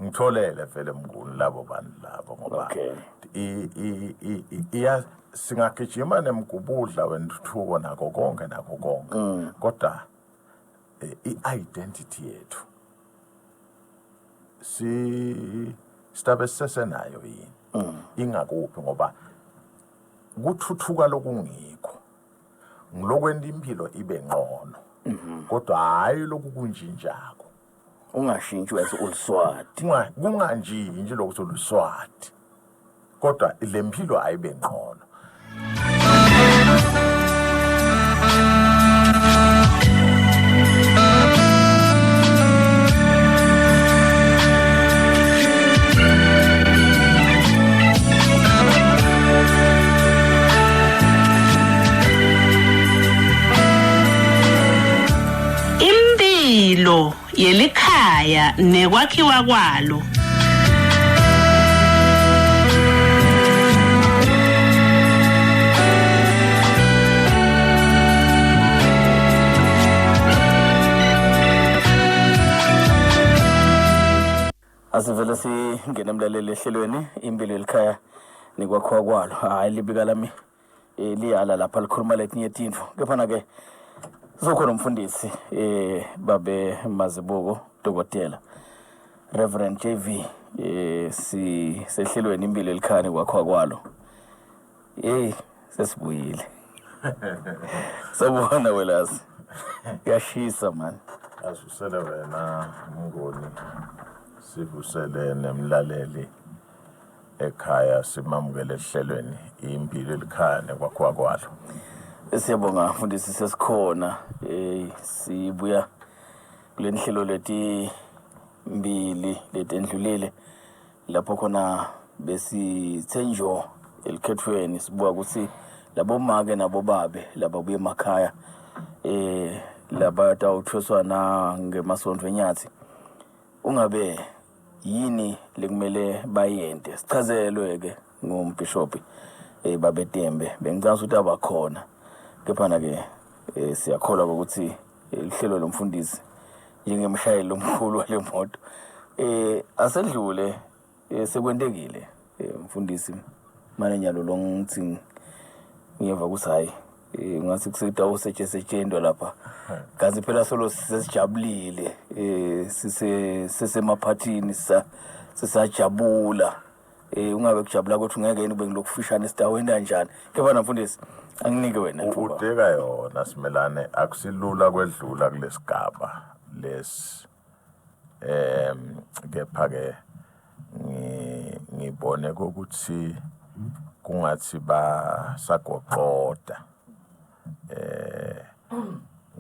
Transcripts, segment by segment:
ngitholele vele mnguni labo bantu labo ngoba singagijima nemgubudla wentuthuko nakho konke kodwa i-identity yethu sitabe sisesenayo yini ingakuphi ngoba kuthuthuka lokungikho ngilokwenda impilo ibe ngcono kodwa hayi lokhu kunjinjako ungashintshi wese uliswati kunganjinji lokhu uliswati kodwa le mpilo ayibe ngcono. Imphilo Yelikhaya Nekwakhiwa Kwalo. Asivele singene emlaleli ehlelweni Imphilo Yelikhaya Nekwakhiwa Kwalo. Hayi libika lami liyala lapha likhuluma letinye tintfo. Kepha ke sokhona umfundisi babe Mazibuko Dokotela Reverend JV sehlelweni Imphilo Yelikhaya Nekwakhiwa Kwalo. Sesibuyile. Sabona welasi. Yashisa man. Asusele wena mngoni sivusele nemlaleli ekhaya simamukele ehlelweni Imphilo Yelikhaya Nekwakhiwa Kwalo. Siyabonga mfundisi sesikhona sibuya kule nhlelo leti mbili letendlulile lapho khona besithenjo elikhethweni sibuka ukuthi labo make nabo babe laba buye emakhaya laba tawuthweswa na ngemasonto enyathi ungabe yini lekumele bayente sichazelwe ke ngumbishop babe Tembe bengicela ukuthi abakhona kepha ke siyakholwa ukuthi ihlelo lomfundisi njengemshayeli omkhulu wale moto asedlule sekwentekile mfundisi manenyalo longithi ngiyeva kusayi ngathi kuseta usetshentshendo lapha kazi phela solo sesijabulile sisemaphathini sisajabula ungabe kujabula ukuthi ungeke yini ube ngilokufishana esitaweni kanjani kepha mfundisi anginike wena udeka yona simelane akusilula kwedlula kulesigaba les kepha ke ngibone ukuthi kungathi basagoqoda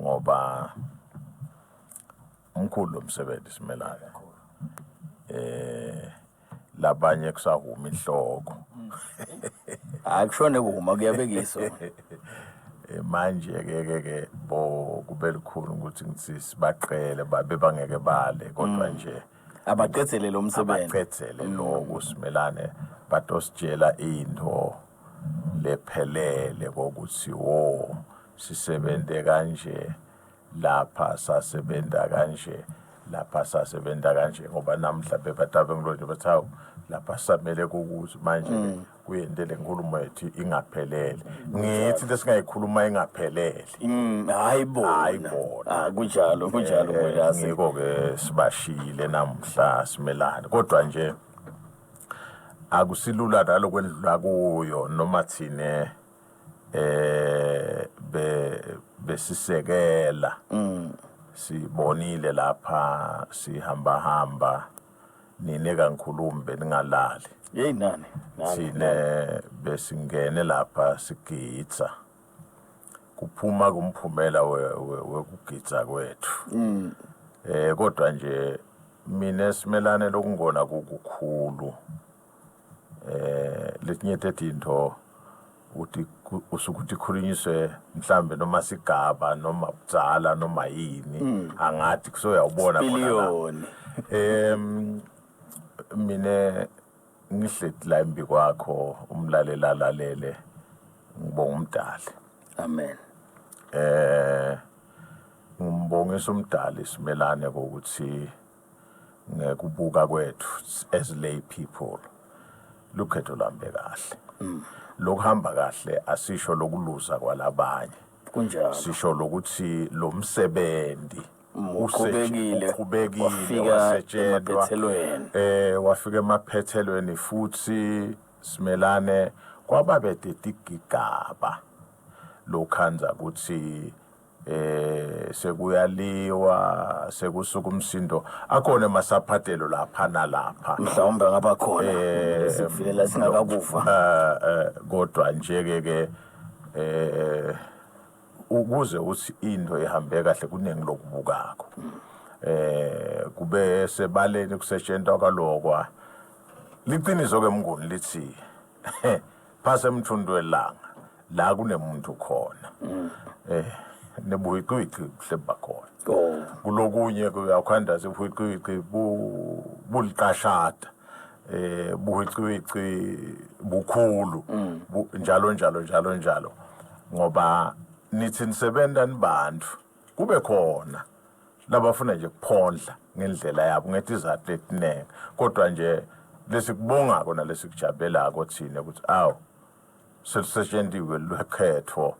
ngoba umkhulu umsebenzi simelane labanye kusahuma inhloko akushone kuma kuyabekiswa manje ke kube likhulu ukuthi ngithi sibaqele babe bangeke bale kodwa nje abaqedzele lo msebenzi abaqedzele lokho simelane batositshela into lephelele kokuthi sisebente kanje lapha sasebenta kanje lapha sasebenta kanje ngoba namhla bebatabe ngilonje bathawu lapha samele kukuthi manje kuyentele inkulumo yethu ingaphelele ngithi into singayikhuluma ingaphelele hayibona kunjalo kwelasi ngiko ke sibashile namhla simelane kodwa nje akusilula nalo kwendlula kuyo noma thine besisekela sibonile lapha sihamba nineka ngikhuluma beningalali nani sine besingene lapha sigitsa kuphuma kumphumela wekugitsa kwethu kodwa nje mina simelane lokungona kukukhulu letinye tethinto uthi usukuthi khulunyiswe mhlambe noma sigaba noma budzala noma yini angathi kusoyawubona khona mina ngihlethi la imbi kwakho umlalela lalele ngibonga umdali amen ngimbongisa umdali simelane ukuthi ngekubuka kwethu as lay people lukhetho lambe kahle lokuhamba kahle asisho lokuluza kwalabanye kunjalo sisho lokuthi lo msebenzi uqhubekile wasetshenzwa wafika emaphethelweni futhi simelane kwababededikigaba lokhanza ukuthi sekuyaliwa sekusuka umsindo akhona emasaphatelo lapha nalapha mhlawumbe ngabakhona sikufilela singakakufa kodwa nje ke ukuze uthi into ihambe kahle kuningi lokubukako kube sebaleni kusetshenzwa kalokwa liqiniso ke mnguni lithi phase emthundwe langa la kunemuntu khona nebuyiqiqi kuhleba khona kulokunye kuyakhanda sebuyiqiqi buliqashada buyiqiqi bukhulu njalo ngoba nithi nisebenza nibantu kube khona labafuna nje kuphondla ngendlela yabo ngetizathu etinenge kodwa nje lesikubonga kona lesikujabulelako thina ukuthi awu selisetshenziswe lwekhetho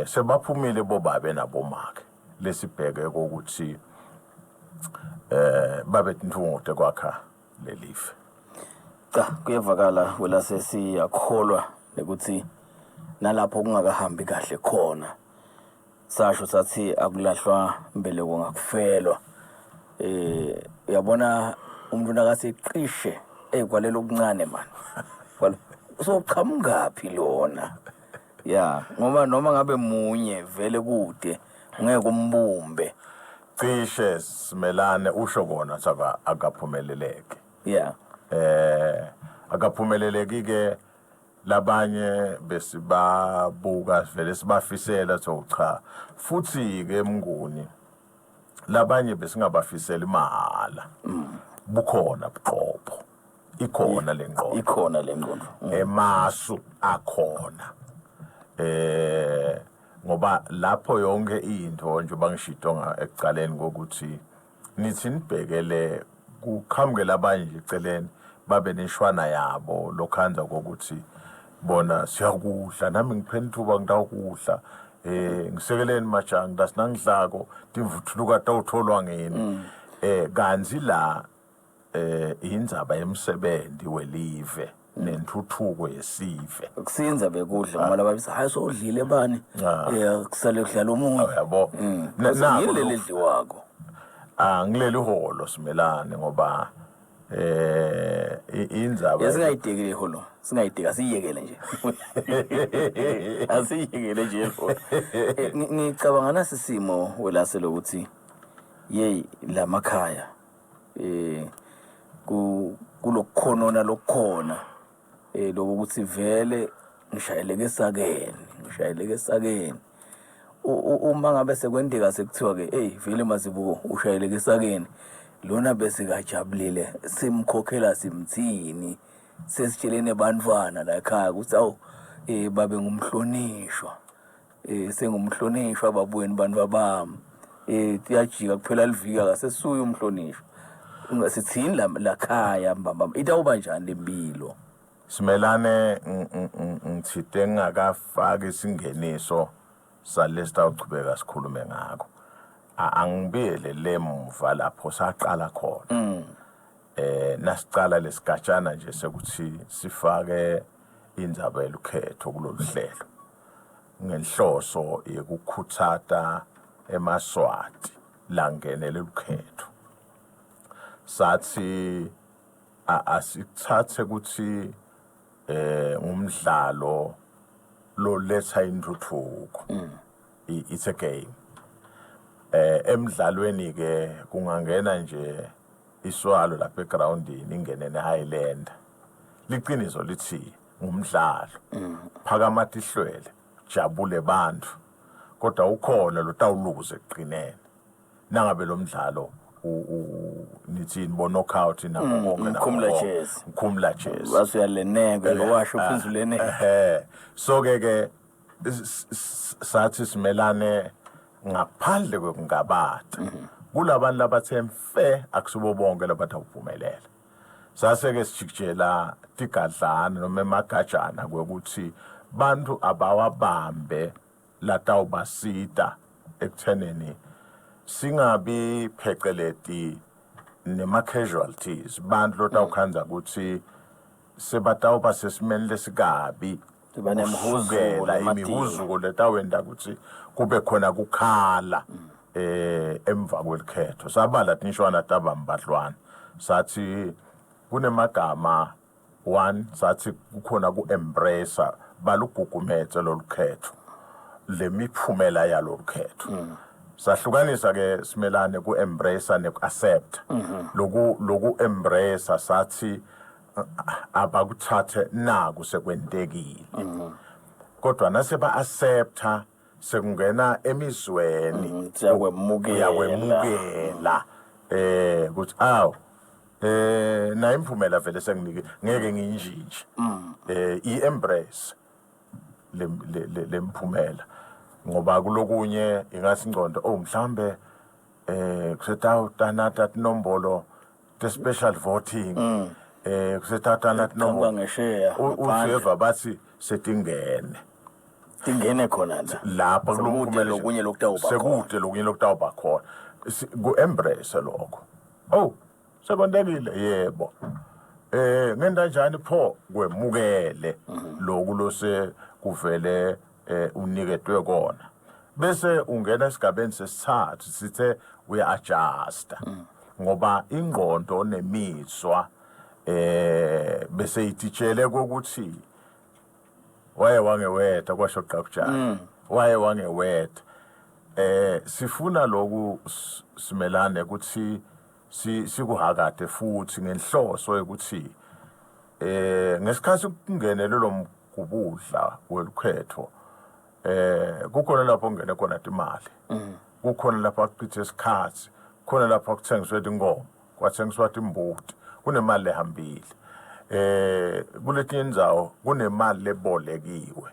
sebaphumile bobabe nabomake lesibheke ukuthi babetintungute kwakha lelife cha kuyevakala wela sesiyakholwa ukuthi nalapho kungakahambi kahle khona sasho sathi akulahlwa mbeleko ngakufelwa uyabona umuntu nakaseqishe kwalela okuncane man usoqhamungaphi lona ya ngoba noma ngabe munye vele kude ungeke umbumbe cishe simelane usho kona saka akaphumeleleke ya akaphumeleleki ke labanye besibabuka vele sibafisela cha futhi ke mnguni labanye besingabafisela imali bukhona buqopho ikhona lengqondo emasu akhona ngoba lapho yonke into nje bangishidonga ekucaleni kokuthi nithi nibhekele kuqhamukela abanye eceleni babe neshwana yabo lokhanza kokuthi bona siyakudla nami ngiphela ithuba ngidawukudla ngisekeleni majanga ndasinangidlako timvuthuluka tawutholwa ngeni kanzi la indzaba yemsebenzi welive nentuthuko yesive kusinza bekudla ngoba lababisa hayi sodlile bani kusale kudlala umunye yabo yileli lidliwako ngileli holo simelane ngoba indzaba yasingayidekile iholo singayideka asiyekele nje asiyekele nje iholo ngicabanga nasisimo welase lokuthi lamakhaya kulokukhonona lokukhona lokuthi vele ngishayeleke sakeni uma ngabe sekwendeka sekuthiwa ke vele mazibuko ushayeleke sakeni lona bese kajabulile simkhokhela simthini sesitshelene bantwana la ekhaya ukuthi awu babe ngumhlonishwa sengumhlonishwa babuyeni bantu bami tiyajika kuphela livika kasesisuya umhlonishwa ungasithini la khaya mbamba itawuba njani lempilo simelane ngithide ngakafaka isingeniso salesta uchubeka sikhulume ngakho angibiyele lemva lapho saqala khona nasicala lesigajana nje sekuthi sifake indzaba yelukhetho kulolu hlelo ngenhloso yekukhuthata emaswati langenele lukhetho sathi asithathe ukuthi umdlalo lo letha intuthuko it's a game emidlalweni ke kungangena nje iswalo lapha egroundini ingene neHighland liqiniso lithi ngumdlalo phakamathi ihlwele jabule bantu kodwa ukhona lo tawuluze eqinene nangabe lo mdlalo nithi knockout nabo konke mkhumla chess wasuyaleneke lowasho phezulene so ke sathi simelane ngaphandle kwekungabata kulabantu labathe mfe akusubo bonke labathi awuphumelela. Sase-ke sijikijela tigadlana noma emagajana kwekuthi bantu abawabambe latawubasita ekuthenini singabi pheceleti nema-casualties bantu lotawukhanza ukuthi sebatawuba sesimeni lesikabi kusukela imihuzuko letawenda ukuthi kube khona kukhala emva kwelikhetho. Sabala tinshwana tabambadlwana sathi kunemagama one sathi kukhona ku-embracer balugugumetse lolukhetho lemiphumela yalolukhetho. Sahlukanisa ke simelane ku-embracer neku-accept. Loku embracer sathi abakuthathe naku sekwentekile. Kodwa nase ba-accepta sekungena emizweni yakwemukela ukuthi na imphumela vele senginike ngeke ngiyinjinje. I-embrace lemphumela ngoba kulokunye ingasingcondo mhlambe kusethatha tinombolo te special voting kusethatha tinombolo uSive bathi setingene khona lapha kulomphumela lokunye lokutawuba sekude lokunye lokutawuba khona ku-embrace lokho sekontekile yebo ngendanjani pho kwemukele loku lose kuvele unikedwe kona bese ungena esigabeni sesithathu sithe uya-adjusta ngoba ingqondo nemizwa bese ititshele kokuthi waye wangewetha kwasho qaqujana waye wangewetha sifuna loku simelane ukuthi sikuhakade futhi ngenhloso ukuthi ngesikhathi kungenelelo mgubudla welukhetho kukhona lapho kungene khona imali kukhona lapho akuchithe isikhathi khona lapho kuthengiswe inkomo kwathengiswa imbuti kunemali lehambile kuletinye indzawo kunemali lebolekiwe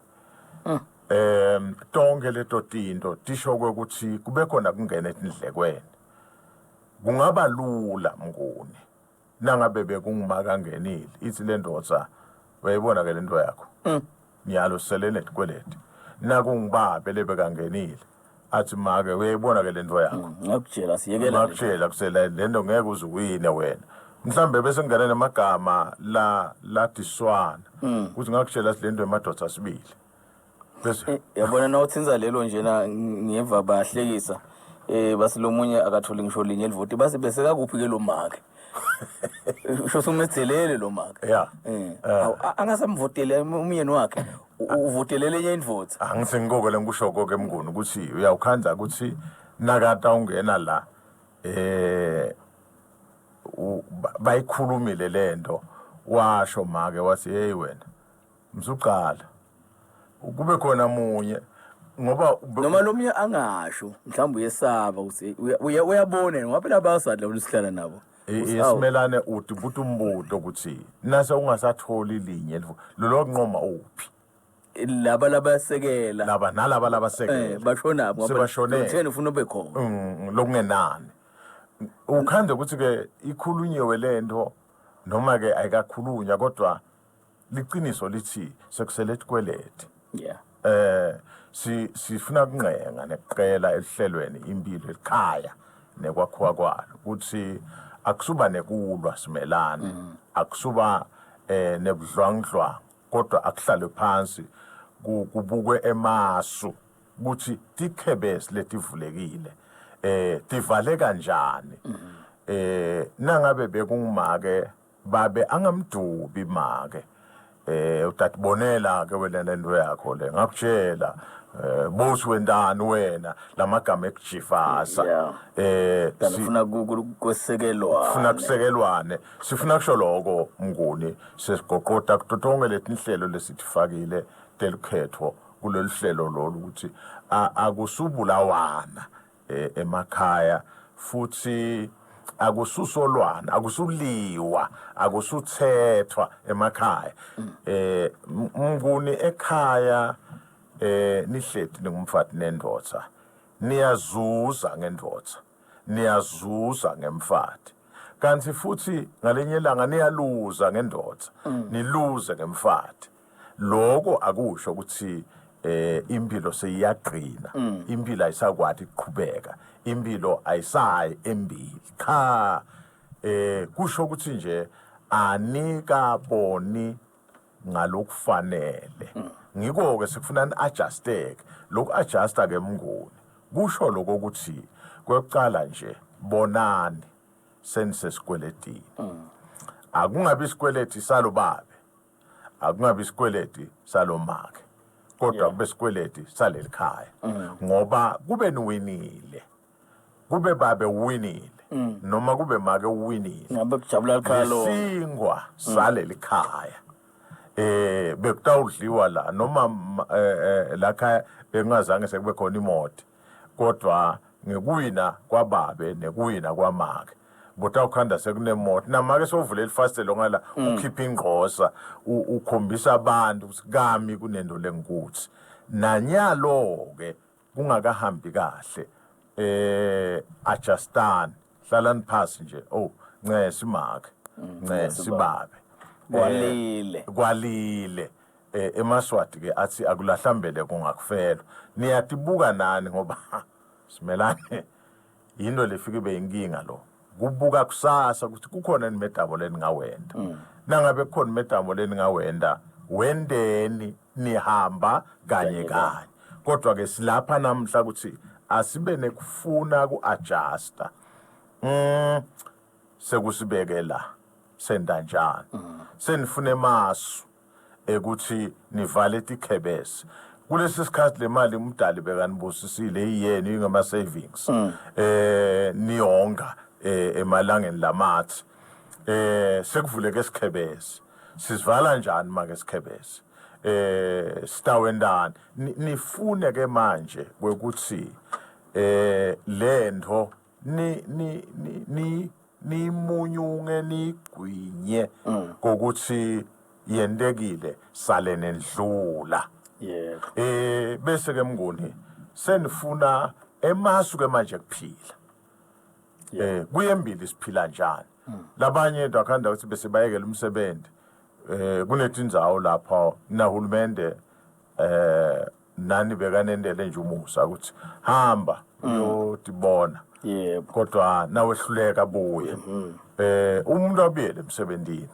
tonke leto tinto tisho ukuthi kube khona kungena etindlekweni kungaba lula mnguni nangabe bekungumaka ngenile ithi le ndodza wayibona ke lento yakho nyalo selele tikweleti nakungibabe lebekangenile athi make uyayibona ke lento yakho ngakutshela siyekela ngakutshela kusela lento ngeke uze uyine wena mhlambe bese ngene namagama la diswana ukuthi ngakutshela silento emadoda asibili bese yabona nawuthinza lelo njena ngeva bahlekisa basilomunye akatholi ngisho linye livoti base bese kakuphi ke lo make usho sumethelele lo make yeah angasamvotele umyeni wakhe uvotelele enye indvoti angithi ngikho le ngisho konke mnguni ukuthi uyawukhanza ukuthi nakata ungena la bayikhulumile lento washo make wathi hey wena msuqala kube khona munye ngoba noma lomnye angasho mhlawumbe uyesaba ukuthi uyabona ngoba phela basadla usihlala nabo isimelane uthi buthi umbuto ukuthi nase ungasatholi linye lo kunqoma uphi laba labasekela laba nalaba labasekela bashona ngoba sebashone utheni ufuna ube khona lokungenani ukhande ukuthi ke ikhulunyiwe lento noma ke ayikakhulunywa kodwa liqiniso lithi sekusele tikweleti yeah sifuna kuncenga neqela elihlelweni impilo elikhaya nekwakhiwa kwalo ukuthi akusuba nekulwa simelana akusuba nebudlwangudlwa kodwa akuhlale phansi kubukwe emasu ukuthi tikhebesi letivulekile tivale kanjani nangabe bekungumake babe angamdubi make utatibonela ke wena lento yakho le ngakutshela bosi wendani wena lamagama ekujifasa sifuna kusekelwane sifuna kusho lokho mnguni sesigoqoda kutonke letinhlelo lesithifakile telukhetho kulolu hlelo lolu ukuthi akusubulawana emakhaya futhi akususolwana akusuliwa akusuthethwa emakhaya mnguni ekhaya nihleti ningumfati nendoda niyazuza ngendoda niyazuza ngemfati kanti futhi ngalenye ilanga niyaluza ngendoda niluze ngemfati lokho akusho ukuthi impilo seyiyaqina impilo ayisakwathi ukuqhubeka impilo ayisayi embili cha kusho ukuthi nje anikaboni ngalokufanele ngiko ke sikufuna ni-adjusteke loku-adjusta ke mnguni kusho lokho ukuthi kweqala nje bonani senisesikweleti akungabi isikweleti salo babe akungabi isikweleti salo make kodwa kube isikweleti saleli khaya ngoba kube niwinile kube babe uwinile noma kube make uwinile ngabe kujabula ekhaya lo singwa saleli khaya bekutawudliwa la noma la khaya bengazange sekube khona imoto kodwa ngekuwina kwababe nekuwina kwamake botawukhanda sekunemoto namake sovulela ifastelo ngala ukhipha ingqosa ukhombisa abantu ukuthi kami kunento lenkuthi nanyalo ke kungakahambi kahle adjustani hlalani phasi nje ncesi make ncesi babe kwalile emaswati ke athi akulahlambele kungakufelwa niyatibuka nani ngoba simelane into lefike beyinkinga lo kubuka kusasa ukuthi kukhona imedabo leningawenda nangabe kukhona imedabo leningawenda wendeni nihamba kanye kanye kodwa ke silapha namhla ukuthi asibe nekufuna ku-adjusta sekusibekela sendanjani senifune masu ukuthi nivale tikhebese kulesi sikhathi le mali umdali bekanibusisile iyeni ingama savings niyonga emalangeni lamathi sekuvuleke isikhebese sizivala njani make isikhebese sitawendani nifune ke manje kwekuthi lento ni munyunge nigwinye kokuthi yentekile sale nendlula bese ke mnguni senifuna emasu ke manje kuphila kuyembili siphila njani labanye ndakhanda ukuthi bese bayekela umsebenzi kunetinzawo lapha nahulumende nani bekanendele nje umusa ukuthi hamba uyotibona kodwa nawehluleka buye umuntu abuyele emsebenzini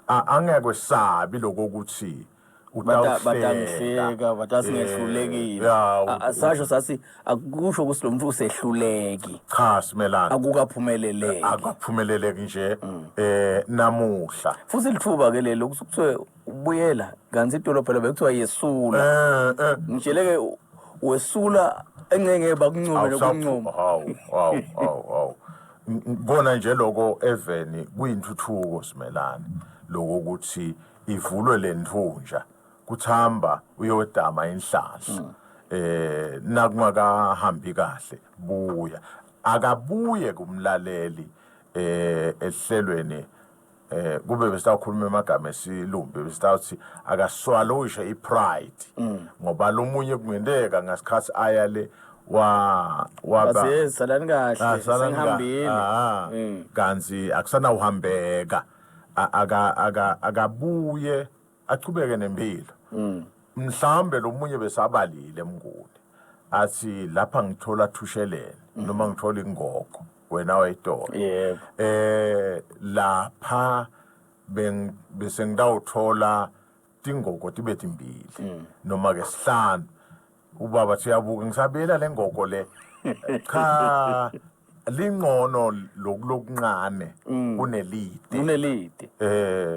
angeke wesabi lokho ukuthi batangihleka batasingehlulekile asasho sasi akusho ukuthi lo muntu usehluleki cha simelana akuphumeleleki nje namuhla futhi lithuba ke lelo kuthiwe ubuyela kanti idolo phela bekuthiwa yesula ngijeleke wesula engeke bakuncome nokuncoma hawu kona nje lokho eveni kuyinthuthuko simelana lokho ukuthi ivulwe lenthunja kuthamba uyodama inhlahla nakungakahambi kahle buya akabuye kumlaleli ehlelweni kube besitawukhuluma emagama esilumbi besitawuthi akaswalowishe ipride ngoba lo munye kungenteka ngasikhathi aya le salani kahle sengihambile kanzi akusana uhambeka akabuye achubeke nempilo mhlambe lo munye besabalile mnguni athi lapha ngithola thushelene noma ngithola ingogo wena wayidolo lapha bese ngidawuthola tingogo tibe timbili noma ke sihlanu ubaba siyabuka ngisabela lengogo le cha lingcono lokuncane kunelide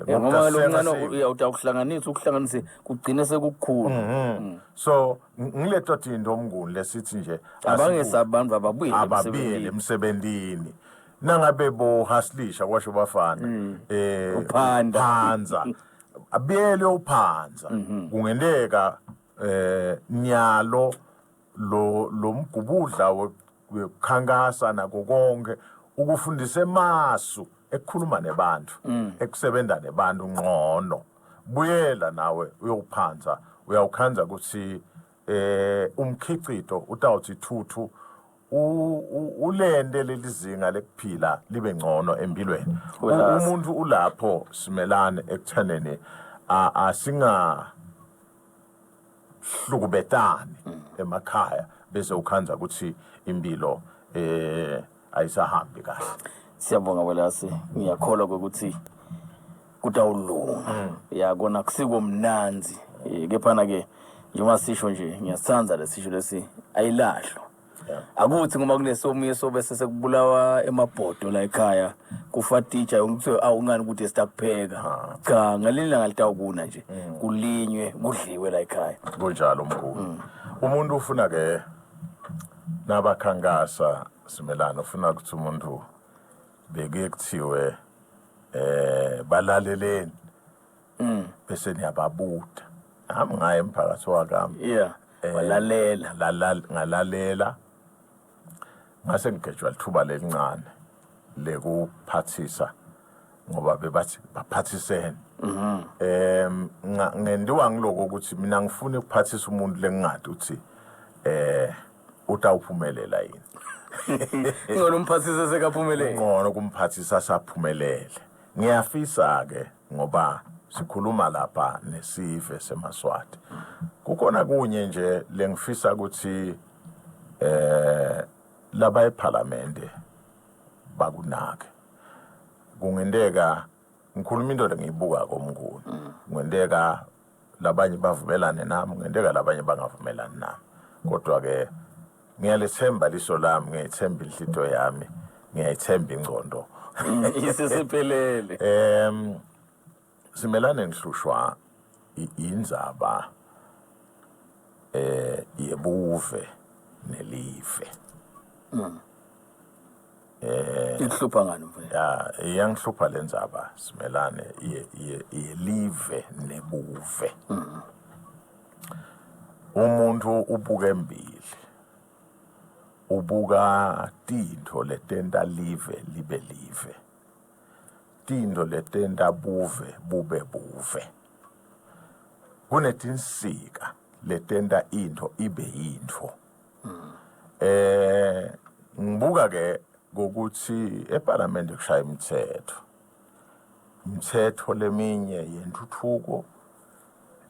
ngoba lokuncane uyawuhlanganisa ukuhlanganise kugcine sekukukhulu so ngiletho into omnguni lesithi nje abangesabantu ababuyele emsebenzini nangabe bohaslisha kwasho bafana uphanza abiyele uphanza kungenteka nyalo lo mgubudla wekhankasa nako konke ukufundisa emasu ekukhuluma nebantu ekusebenza nebantu ngcono buyela nawe uyophanza uyawukhanza ukuthi umkhicito utawuthi thuthu ulende lelizinga lekuphila libe ngcono empilweni. Ulwazi. Umuntu ulapho simelane ekutheneni asinga hlukubetani emakhaya bese ukhanza ukuthi impilo ayisahambi kahle. Siyabonga welasi, ngiyakholwa ukuthi kutawulunga. Yakona kusiko mnanzi. Kephana ke njengoba sisho nje ngiyasithanda lesisho lesi ayilahlo. Akuthi ngoba kunesomiso bese sekubulawa emabhodo la ekhaya kufa teacher ukuthi awungani ukuthi sitakupheka. Cha, ngalina ngalitawukuna nje kulinywe kudliwe la ekhaya. Kunjalo mkhulu. Umuntu ufuna ke nabakhankasa simelana ufuna ukuthi umuntu beke kuthiwe balaleleni bese niyababuda. Nami ngaye emphakathi wakami. Yeah. Walalela. Ngalalela. Ngase ngigejwa lithuba lelincane lekuphathisa ngoba bebathi baphathisene. Ngendiwa ngiloko ukuthi mina ngifuna ukuphathisa umuntu lengingadi uthi utawuphumelela yini. Ngona umphathisa sekaphumelele. Ngona kumphathisa saphumelele. Ngiyafisa ke ngoba sikhuluma lapha neSive seMaswati. Kukhona kunye nje lengifisa ukuthi laba eParliament bakunake. Kungendeka ngikhuluma into lengiyibuka komkhulu. Kungendeka labanye bavumelane nami, kungendeka labanye bangavumelani nami. Kodwa ke ngiyalethemba liso lami, ngiyithemba inhlito yami, ngiyayithemba ingcondo. Isisiphelele. Simelane ngihlushwa indzaba yeBuve neLive. Ihlupha ngani mfana? Ya, iyangihlupha lendzaba simelane yeLive neBuve. Umuntu ubuka embili. Ubuka tintfo letenta Live libe Live. Tintfo letenta Buve bube Buve. Kunetinsika letenta into ibe yintfo. Ngibuka ke ngokuthi eParliament kushaya imithetho leminye yentuthuko,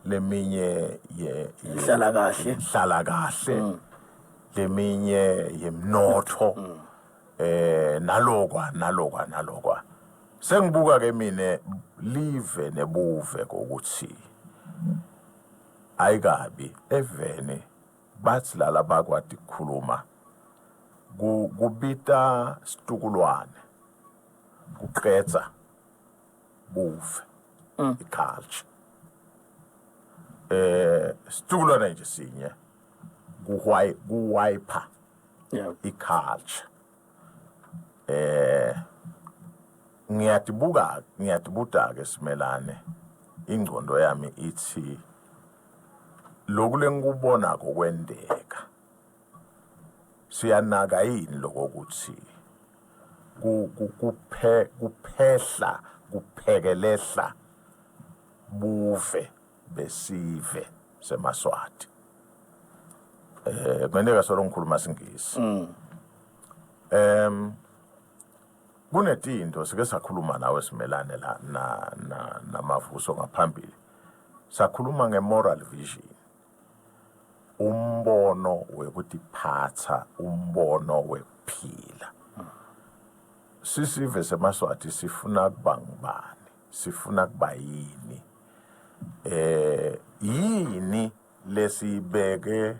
leminye hlala kahle, leminye yemnotho, nalokwa. Sengibuka ke mina Live neBuve ukuthi ayikabi evene bathi lala bakwati ukukhuluma kubita situkulwane kuqedza Buve iculture. Situkulwane nje sinye kuwiper iculture. Ngiyatibuta ke simelane ingcondo yami ithi lokhu lengikubona kokwendeka siyanaka yini lokho ukuthi kuphekelehla Buve beSive seMaswati. Kwendeka solo ngikhuluma Singisi. Kunetinto sike sakhuluma nawe simelane la namavuso ngaphambili. Sakhuluma ngemoral vision. Umbono wekutiphatsa, umbono wekuphila. Sive seMaswati sifuna kuba ngubani, sifuna kuba yini. Yini lesibeke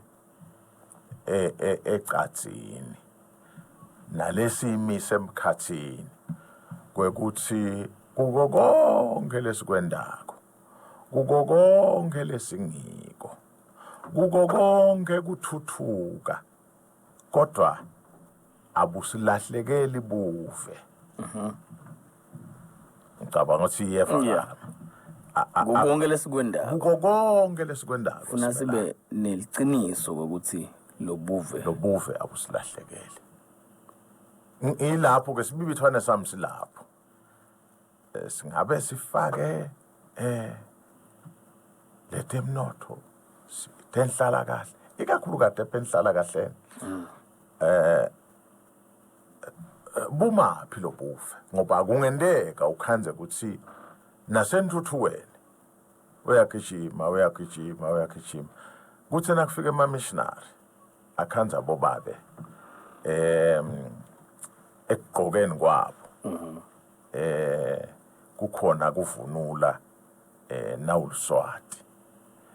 ecatsini nalesimise emkhathini kwekuthi kuko konke lesikwendako, kuko konke lesingiko, kuko konke kuthuthuka, kodwa abusilahlekeli Buve. Ngicabanga ukuthi iyeva. Konke lesikwendako. Kuko konke lesikwendako. Funa sibe neliciniso ukuthi lo Buve abusilahlekeli. Ilapho ke sibibithwane sami silapho. Singabe sifake letemnotho, tenhlala kahle. Ikakhulu kade penhlala kahle. bumaphi lo buve ngoba kungendeka ukhanze ukuthi nasentuthuweni uyagijima kuthi nakufika ama-missionary akhanza bobabe ekugqokeni kwabo kukhona kuvunula nawuluswati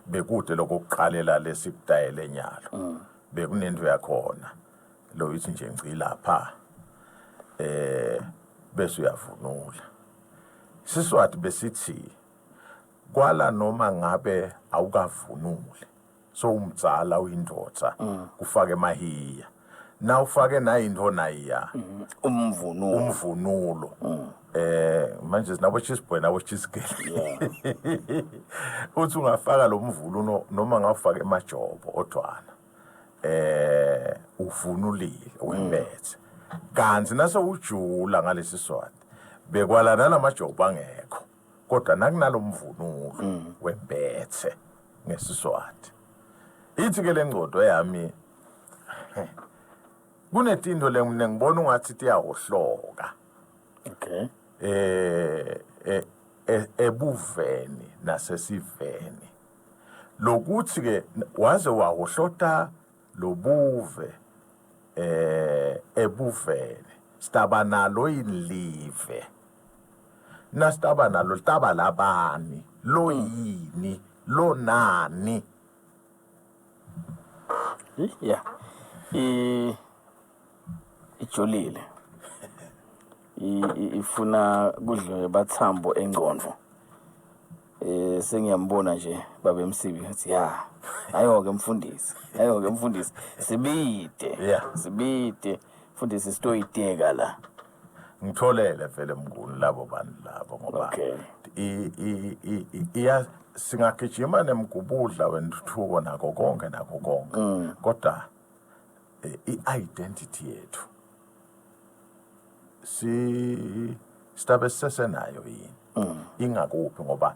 bekude lokuqalela lesikudayele enyalo bekunento yakhona lo ithi nje ngci lapha bese uyavunula Siswati besithi kwala noma ngabe awukavunule so umdzala uyindoda kufake mahiya na ufake na into nayiya umvunulo manje sinabo chisboy nabo chisigele uthi ungafaka lo mvunulo noma ngafaka emajobo odwana uvunulile wembethe kanzi nase ujula ngalesi Swati bekwala nalamajobo angekho kodwa nakunalo mvunulo wembethe ngesiswati ithi ke lengcodo yami kunetinto lemine ngibona ungathi tiyahohloka okay ebuveni nasesiveni lokuthi ke waze wahohlota lobuve ebuveni sitaba nalo inlive nasitaba nalo litaba labani lo yini lo nani yeah ijolile ifuna kudliwe bathambo engqondo sengiyambona nje baba Msibi ngathi ayo-ke mfundisi sibide mfundisi sitoyiteka la ngitholele vele mnguni labo bantu labo ngoba singagijima nemgubudla wentuthuko nakho konke kodwa i-identity yethu sitabe sesenayo yini ingakuphi ngoba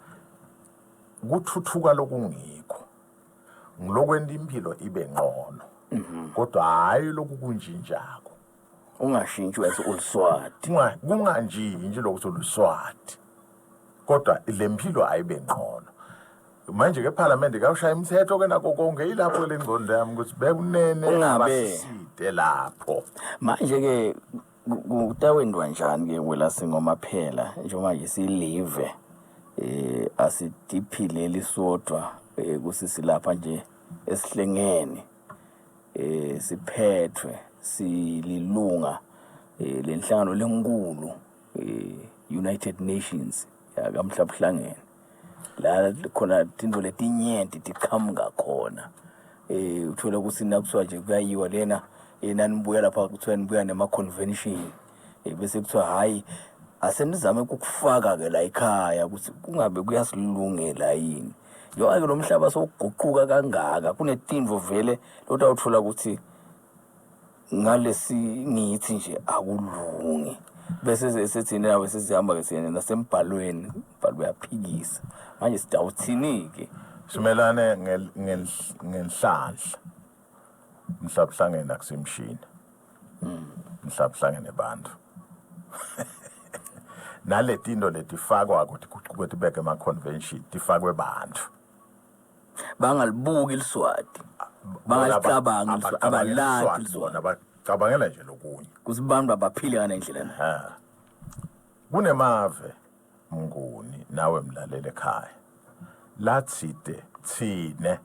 kuthuthuka lokungikho ngilokwenda impilo ibe ngcono kodwa hayi lokunjinjako ungashintshi wethu uliswati kunganjinji lokuthi uliswati kodwa lempilo ayibe ngcono manje ke eParliament kawushaya imithetho ke nakho konke ilapho lengcondo yami ukuthi bekunene abasiside lapho manje ke kutawendwa njani ke wela singoma phela njengoba nje silive asidiphile lisodwa kusisilapha nje esihlengene siphethwe sililunga lenhlangano lenkulu United Nations yakamhlabuhlangene la khona tinto letinyenti tiqhamuka khona uthola ukuthi nakuswa nje kuyayiwa lena nanibuya lapha kuthiwa nibuya nema convention bese kuthiwa hayi asenizame ukufaka ke la ekhaya ukuthi kungabe kuyasilungela yini yo ake lo mhlaba sokuguquka kangaka kunetinvo vele lotawuthola ukuthi ngalesi ngithi nje akulungi bese sethi nawe sesihamba ke siyena nasembhalweni umbhalo uyaphikisa manje sidawuthinike simelane ngenhlanhla mhlabuhlangene akusimshini mhlabuhlangene bantu naletinto letifakwa ukuthi beke ama convention tifakwe bantu bangalibuki iliswati bangalicabanga abalati iliswati abacabangela nje lokunye kusibantu abaphile kana endlela kunemave mnguni nawe mlalele ekhaya lathide thine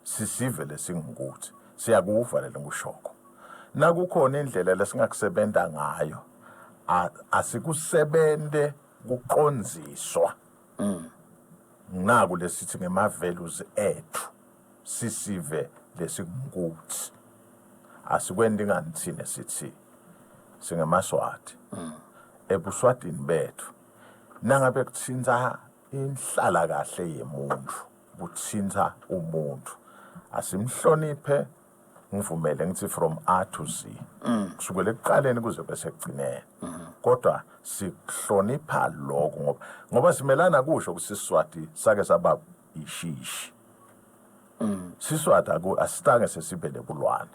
sisive lesingukuthi siyakuva lelo ngushoko nakukhona indlela lesingakusebenta ngayo asikusebente kuqonziswa naku lesithi ngema-values ethu sisive lesingukuthi asikwendi ngani thine sithi singemaswati ebuswatini bethu nangabe kuthinta inhlala kahle yemuntu kuthinta umuntu asimhloniphe ngivumele ngithi from A to Z kusukela ekuqaleni kuze bese ekugcineni kodwa sihlonipha lokho ngoba simelana kusho kusiswati sake saba ishishi siswati asitange sesibe nebulwane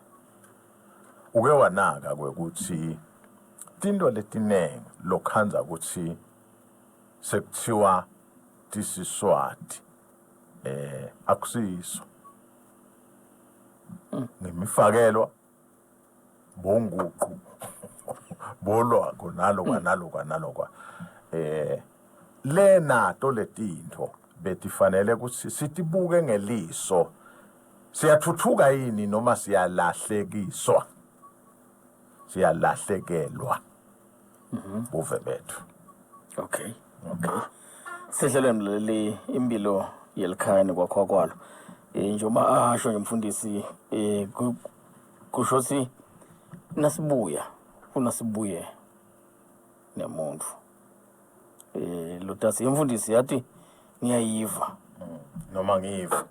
uke wanaka kwekuthi tinto letinenge lokhanza ukuthi sekuthiwa tisiswati akusiso ngemifakelwa bonguqu bolwako nalokwa lenato letinto betifanele ukuthi sitibuke ngeliso siyathuthuka yini noma siyalahlekiswa siyalahlekelwa buve bethu. Okay. Sihlelweni leli impilo Yelikhaya Nekwakhiwa Kwalo. Njengoba asho nje mfundisi kusho si nasibuye nemuntu. Lotasi imfundisi yathi ngiyayiva noma ngiyiva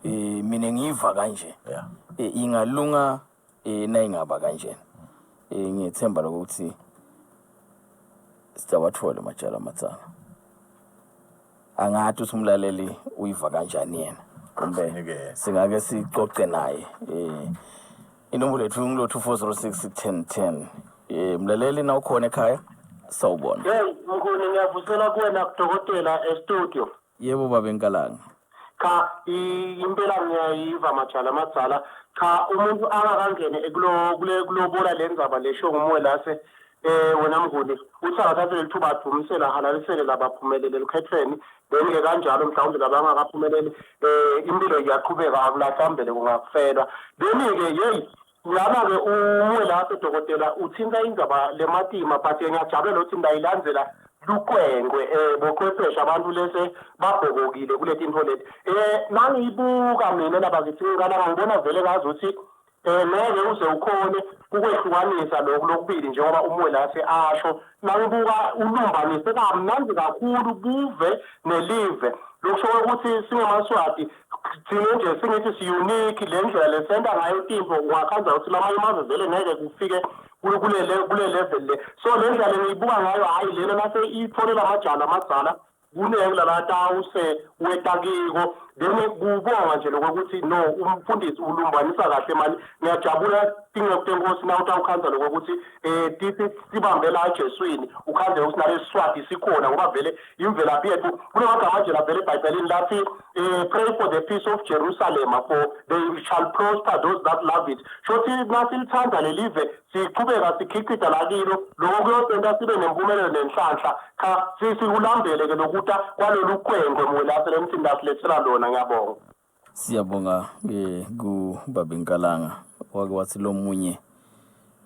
mina ngiyiva kanje. yeah Ingalunga nayingaba kanje. Ngiyethemba lokuthi sitawathola amajala amatsana. Angathi usumlaleli uyiva kanjani yena kumbe singake sicoce naye inombolo yethu ngilothu 406 1010 mlaleli na ukhona ekhaya sawubona. Mkhulu ngiyavusela kuwena kudokotela e-studio. Yebo baba Enkalanga. Cha impela ngiyayiva majala amadzala cha umuntu angakangene kulobola lenzaba lesho ngomoya lase wena mnguni uthi akathathe lithuba adumisela halalisele labaphumelele likhethweni bengeke kanjalo mhlawumbe labangakaphumeleli impilo iyaqhubeka akulahlambele kungakufelwa beni-ke yeyi ngiyaba-ke umuwe lapho dokotela uthinta indaba lematima but ngiyajabulela ukuthi ndayilandzela lukwengwe bochwepheshe abantu lese babhokokile kule tinto leti nangiyibuka mina labakithi ngiqala ngibona vele ngazuthi ngeke uze ukhone ukwehlukanisa lokubili njengoba umuwe lase asho nangibuka ulumbanise kamnandi kakhulu buve nelive lokusho ukuthi singemaswati thina nje singithi si-unique le ndlela lesenta ngayo timbo ungakhanza ukuthi lamanye amazwe vele ngeke kufike kule level le so le ndlela ngiyibuka ngayo hhayi lena nase itholela amajala amadzala kunekulalatatawuse wetakiko then kubonga nje lokuthi no umfundisi ulumbanisa kahle mani ngiyajabula tingekutenkosi na utawukhanza lokuthi sibambe la ejeswini ukhanze ukuthi nale siswati sikhona ngoba vele imvelaphi yethu kunemagama nje lavele ebhayibhelini lathi pray for the peace of Jerusalem for they shall prosper those that love it shothi nasilithanda lelive siqhubeka sikhicida lakilo lokho kuyosenta sibe nempumelelo nenhlanhla cha sikulambele ke lokuta kwalolu kwengwe mwelase lemthinda silethela lona ngiyabonga. Siyabonga ku baba Enkalanga wake wathi lo munye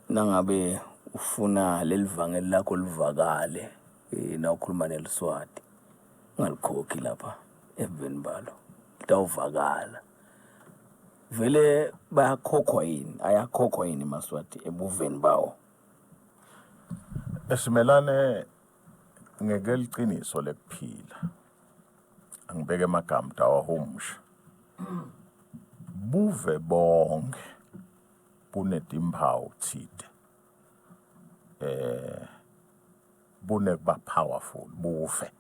nangabe ufuna lelivangeli lakho livakale na ukhuluma neliswati ungalikhokhi lapha eveni balo litawuvakala vele bayakhokhwa yini ayakhokhwa yini maswati ebuveni bawo esimelane ngekeliqiniso lekuphila angibeke amagama awahumsha buve bonke bunetimphawu thide bunekuba powerful buve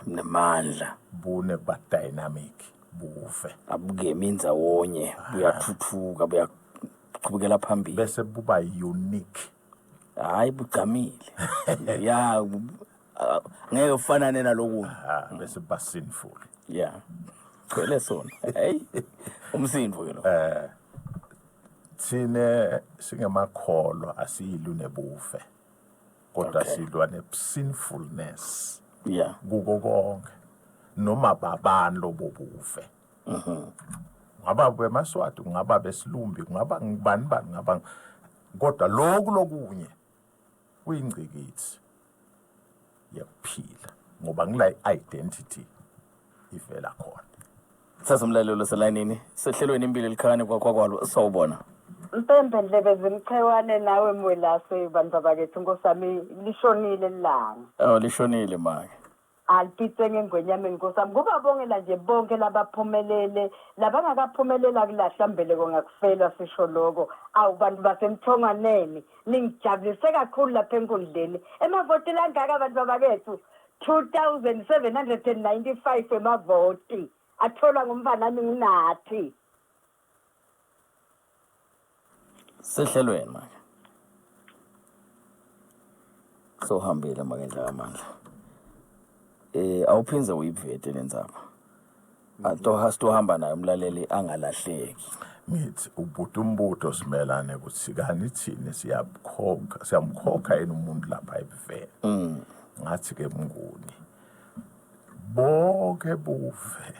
nemandla bunekuba dynamic buve abukemi indzawonye buyathuthuka buyaqhubekela phambili bese buba unique hayi bugamile ya ngeke ufanane naloku bese ba sinful yeah kwele sona hey umsindvo ke lo thine singemakholwa asiyilwa nebuve kodwa silwa ne-sinfulness yeah kuko konke noma babani lobubuve ngaba bemaswati ngaba besilumbi ngaba ngibani ngaba kodwa lokunye kuyingcikithi yakuphila ngoba ngila identity ivela khona. Sasumlalelo selayinini sehlelweni impilo Yelikhaya Nekwakhiwa Kwalo sawubona. Mpembe ndlebe zimchewane nawe mwelase bantu bakethu nkosami lishonile lilanga. Lishonile manje. Alipitse ngengwenyama nkosami kuba bongela nje bonke labaphumelele labangakaphumelela kulahlambele kongakufelwa sisho lokho awubantu basemthonganeni ningijabulise kakhulu lapha enkundleni emavoti langaka abantu bakethu 2795 emavoti athola ngumfanami ngunathi. Sehlelweni manje. Sohambile makenza amandla. Awuphinze uyivete lenzaba. Hamba naye umlaleli angalahleki. Ngithi umbuto simelane ukuthi kani thini siyamkhokha yini umuntu lapha ebuveni. Ngathi ke mnguni bonke buve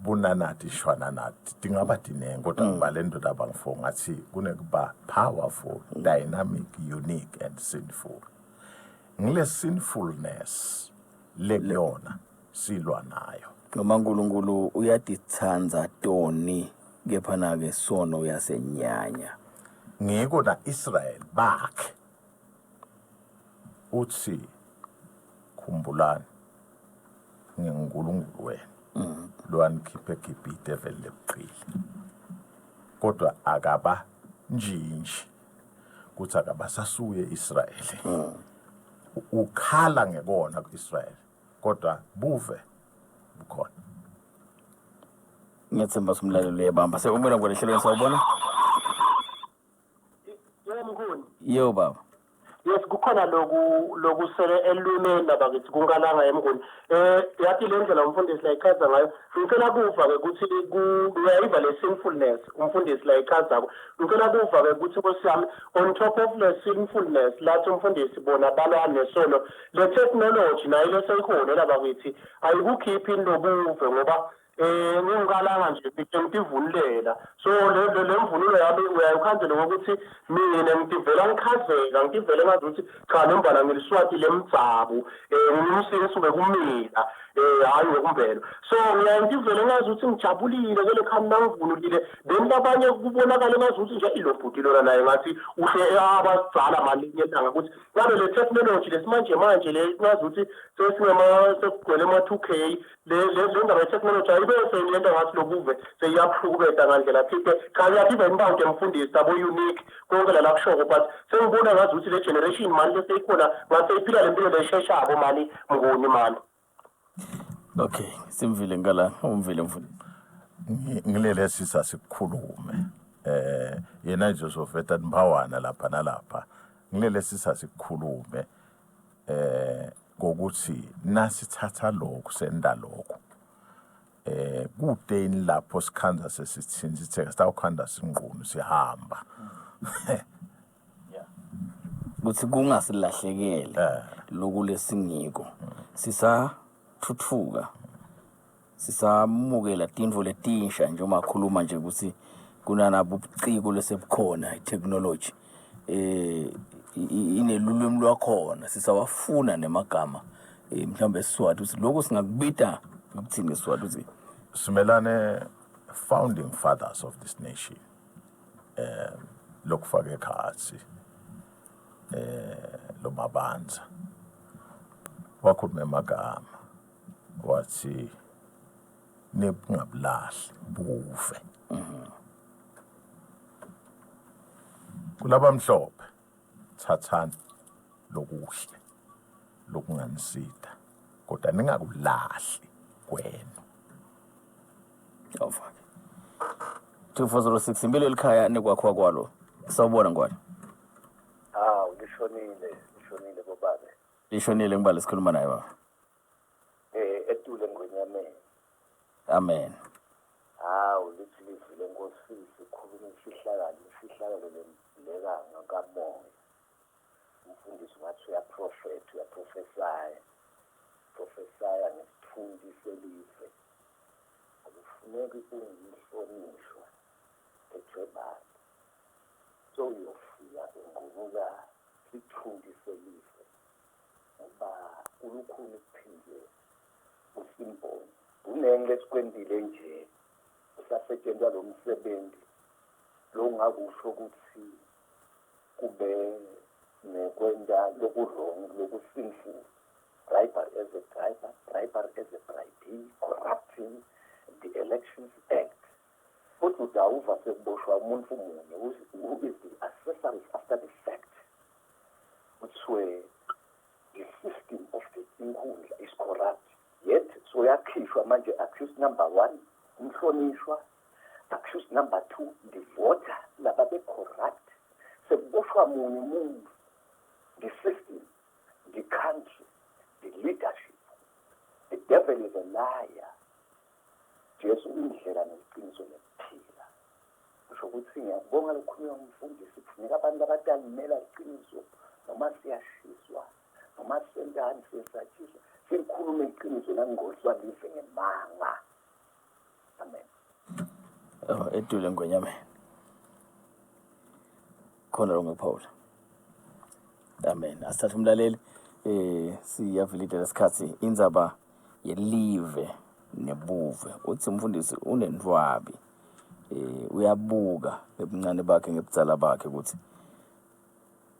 bunanathi shwana nathi dingaba dinenge kodwa ngibalendo labangifo ngathi kunekuba powerful, dynamic, unique and sinful. Ngile sinfulness lekuyona silwa nayo. Noma uNkulunkulu uyadithanza toni kephana ke sono yasenyanya. Ngiko na Israel bakhe uthi khumbulani ngiNkulunkulu wena lwanikhiphe eGibhite vele buqili kodwa akaba njinji kuthi akabasasuye Israel ukhala ngekona kuIsrael kodwa buve bukhona. Ngiyethemba somlaleli uyabamba sekumela ngoleshelweni sawubona. Yo baba. Yes, kukhona lokusele eluneni labakithi kunkalanga emnguni. Yathi le ndlela umfundisi la ichaza ngayo. Ngicela kuva ke ukuthi uyayiva le sinfulness umfundisi la ichaza. Ngicela kuva ke ukuthi nkosiyami on top of the sinfulness lathi umfundisi bona balwa nesono le technology nayo leseyikhona labakithi ayikukhiphi nobuve ngoba ngingalanga nje ngitivulela so le mvunulo yami uyayikhanzela ngokuthi mina ngitivela ngikhazeka ngitivele ngazi ukuthi cha nombala ngiliswati lemtsabu ngimsini sube kumina hayi ngokumbelo so ngitivele ngazi ukuthi ngijabulile kule khami nangivunulile then labanye kubonakala ngazi ukuthi nje ilobhuti lona naye ngathi uhle abazala malinye langa ukuthi ngabe le technology lesimanje manje le ngazi ukuthi sekugcwele ama 2K le ndaba technology bese lento ngathi lobuve seyaphukubeta ngandlela phike khaya ibe impawu emfundisi abo unique konke la kushoko but sengibona ngazi ukuthi le generation manje seyikhona ngaseyiphila lempilo lesheshabo mali mnguni mali. Okay, simvile ngala umvile mfundisi. Ngilele sisa sikhulume yena nje sofeta Mpawana lapha nalapha ngilele sisa sikhulume ngokuthi nasithatha lokho senda lokho kudeni lapho sikhanza sesithinzi sithe sitawukhanda singqunu sihamba kuthi kungasilahlekele lokulesingiko sisathuthuka sisamukela tintfo letinsha nje uma khuluma nje ukuthi kunanabo ubuciko lesebukhona itechnology inelulwimi lwakhona sisawafuna nemagama mhlambe eSiswati ukuthi lokho singakubita ukuthini eSiswati ukuthi simelane founding fathers of this nation lokufaka ekhathi lo mabanza wakhuluma amagama wathi nebungabulahli buve kulaba mhlophe thathani lokuhle lokunganisida kodwa ningakulahli kwenu. Awufake 2406 Imphilo Yelikhaya Nekwakhiwa Kwalo sawubona ngwane. Lishonile bobabe. Lishonile ngibale sikhuluma naye baba. Etule ngonyameni. Amen. Lithi livile nkosisi khuluma isihlakalo lembulekanga kamoya. Umfundisi ngathi uyaprofesaya nesithundi selive. Akufuneki kungihlonishwa ejebani. So uyofika engquluka isithundi selive. Ngoba ulukhulu kuphinde usimboni. Unenge sikwendile nje usasetshenzwa lo msebenzi lo ngakusho ukuthi kube nekwenda lokurong lokusinful bribery as a bribee, corrupting the Elections Act. Kodwa udawuva sekuboshwa umuntu munye who is the accessories after the fact, which were the system of the inkundla is corrupt. Yet so yakhishwa manje accused number 1 umhlonishwa, accused number 2 the voter munye umuntu, the system, the country, the leadership. The devil is a liar. Jesu indlela neqiniso lokuphila. Kusho ukuthi ngiyabonga lokukhuluma umfundisi kufuneka abantu abadalimela iqiniso noma siyashiswa noma sendani siyasatshiswa sikhulume iqiniso nangohlwa live ngemanga. Amen. Edule ngwenyame. Khona lo ngePaul. Amen. Asithathe umlaleli siyavilida lesikhathi indzaba yelive neBuve. Uthi umfundisi unendwabi. Uyabuka ebuncane bakhe ngebudzala bakhe ukuthi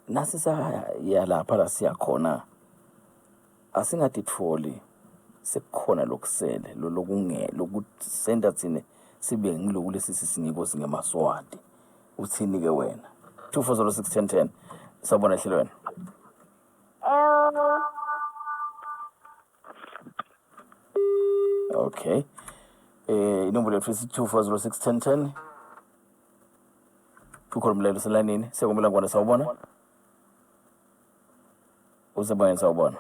nasi saya lapha la siyakhona asingatitholi sekukhona lokusele lokusenda thine sibe ngiloku lesisi siniko singemaswati. Uthini ke wena? 24061010 sabona ehlelo wena. Okay. Inombolo yethu 24061010. Ukhona umlelo selanini sekumela ngwana sawubona. Uzabona sawubona.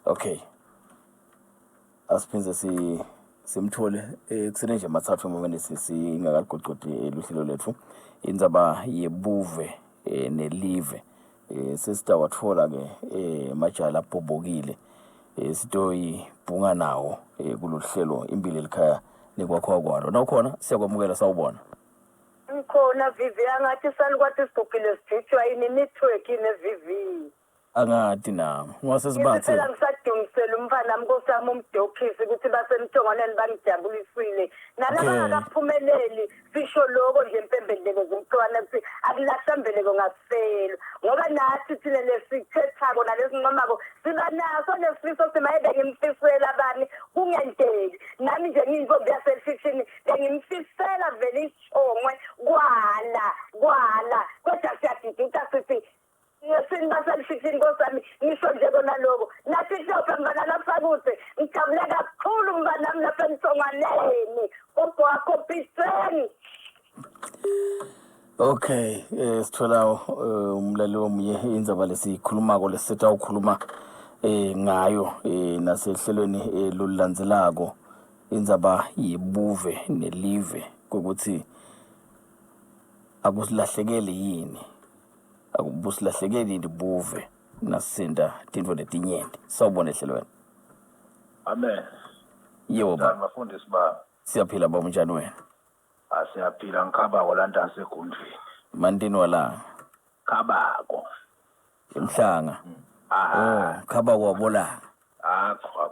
Okay. Asiphinze simthole kusene nje mathathu ngoba singakagoqodi luhlelo lethu indzaba yeBuve neLive sesita wathola ke majala abhobokile sitoyi bunga nawo kuloluhlelo impilo elikhaya nekwakhiwa kwalo nawukhona siyakwamukela sawubona ngikhona Vivi angathi salikwathi sigqokile sijijwa yini network neVivi angadi nami ngwasesibathe phela ngisadungisela umfana mkosami umdokisi ukuthi basemthongwaneni bangijabulisile nalabangakaphumeleli sisho lokho nje impembelelo zomntwana ukuthi akulahlambeleko ngasifelo ngoba nathi thina lesithethako nalesinqomako sibanaso nesifiso simayebe ngimfisela abani kungenteki nami nje ngiyintombi yaselfishini bengimfisela vele ishongwe kwala kodwa siyadidita sithi singaselfishini nkosami ngisho nje kona lokho nathi hlophe mngana lapha kude ngijabule kakhulu mnganami lapha emthongwaneni wakho piseni. Okay, sithola umlaleli omunye indzaba lesikhulumako lesitha ukhuluma ngayo nasehlelweni lulandzelako indzaba yeBuve neLive ukuthi akusilahlekeli yini akubusilahlekeli iBuve nasinda tintfo letinyenti sawubona ehlelweni. Amen. Yebo ba Bafundisi ba siyaphila ba unjani wena? Asiyaphila ngikhabako la ntanse egundleni. Mandini wala Khabako. Emhlanga. Khabako wabola. Akho.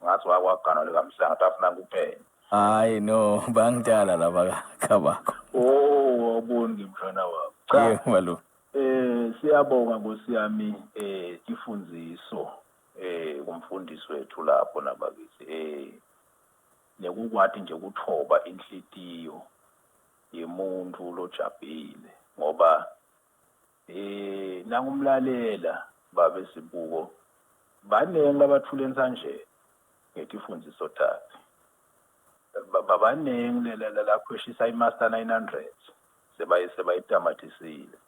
Ngathi wakwagana lekamhlanga tafuna kuphela. Hayi no bangidala laba khabako. Wabona ngimshana wakho. Yebo malo. Siyabonga ngosiyami ifundiso kumfundisi wethu lapho nabakithi nekukwathi nje ukuthoba inhlitiyo yemuntu lojabhile ngoba nangumlalela babe sibuko banenge abathule nsanje ngetifundiso takhe babanenge la khweshisa imaster 900 sebayitamatisile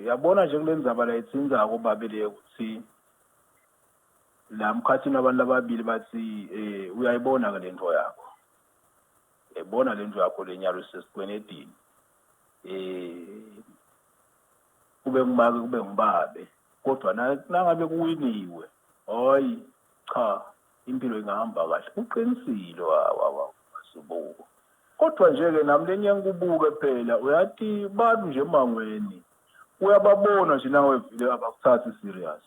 yabona nje kulendzaba la itsinzako babele ukuthi la mkhathini abantu ababili bathi uyayibona ke lento yakho ebona lento yakho lenyalo sesikwenedini kube ngibake kube ngibabe kodwa nangabe kuwiniwe hayi cha impilo ingahamba kahle uqinisile wasibuko kodwa nje ke nami lenye ngikubuke phela uyathi bathi nje emangweni uyababona nje nawe vile abakuthathi serious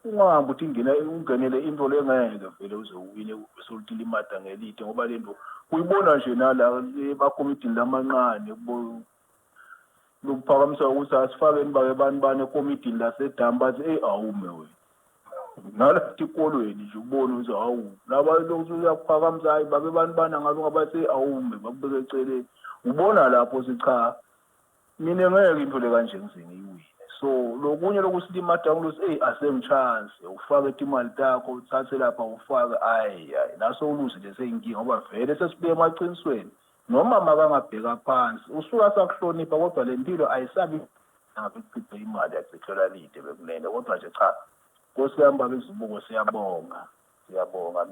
ungahambi uthi ungenele into lengeke vele uzowine usulutile imada ngelide ngoba lento uyibona nje nala bakomitini lamanqane lokuphakamisa ukuthi asifakeni bake bani ekomitini lasedamba bathi awume wena nalathi ikolweni nje ubona ukuthi hawu laba lokhu uyaphakamisa hayi babe bani ngabe ngabathi awume bakubeke eceleni ubona lapho sicha mina ngeke into le kanje ngizingiwini so lokunye lokusilimada ngulusi asemchance ufake imali takho uthathe lapha ufake naso uluzi lese inkinga ngoba vele sesibuye emaqinisweni noma makangabheka phansi usuka sakuhlonipha kodwa le mpilo ayisabi ngabe ichithe imali yacithola lide bekunene kodwa nje cha Nkosi yami babezibuko siyabonga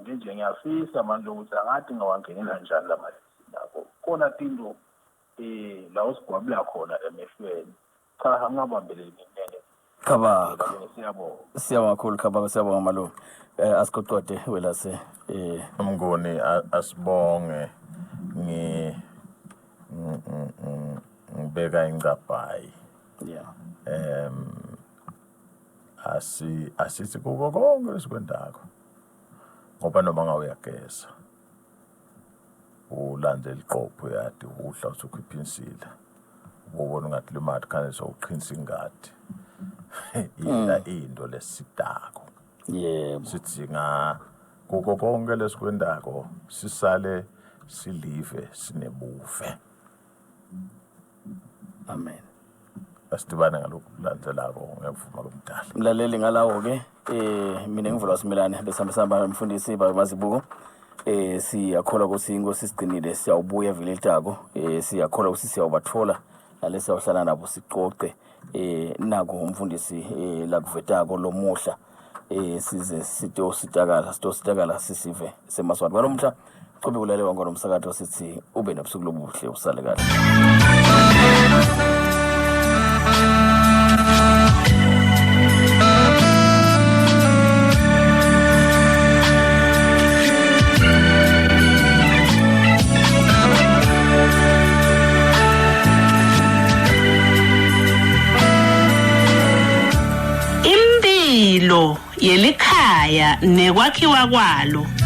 nje ngiyafisa manje ukuthi angathi ngawangenela kanjani la mali lakho khona tinto la usigwabula khona emehlweni cha angabambeleni ngene Khabaka siyabonga kakhulu Khabaka siyabonga malume asiqoqode welase Mnguni asibonge ngibeka ingcabhayi yeah asithi kuko konke lesikwendako ngoba noma ngawe uyageza ulandela iqopho yadi udla usukhipha insila ubona ngathi le mali khane sokuqhinisa ingadi into lesitako yebo sithi kuko konke lesikwendako sisale silive sineBuve amen asidibane ngalokhu kulandzelako ngiyavuma kumdala mlaleli ngalawo ke mina ngivula Similane besihambisana umfundisi bazibuko siyakholwa ukuthi inkosi siqinile siyawubuya vele litako siyakholwa ukuthi siyawubathola nalesi siyawuhlala nabo siqoqe nako umfundisi la kuvetako lomuhla size sitositakala sisive semaswati balomhla qobe kulalewa ngomsakazo sithi ube nobusuku lobuhle usale kahle Imphilo Yelikhaya Nekwakhiwa Kwalo.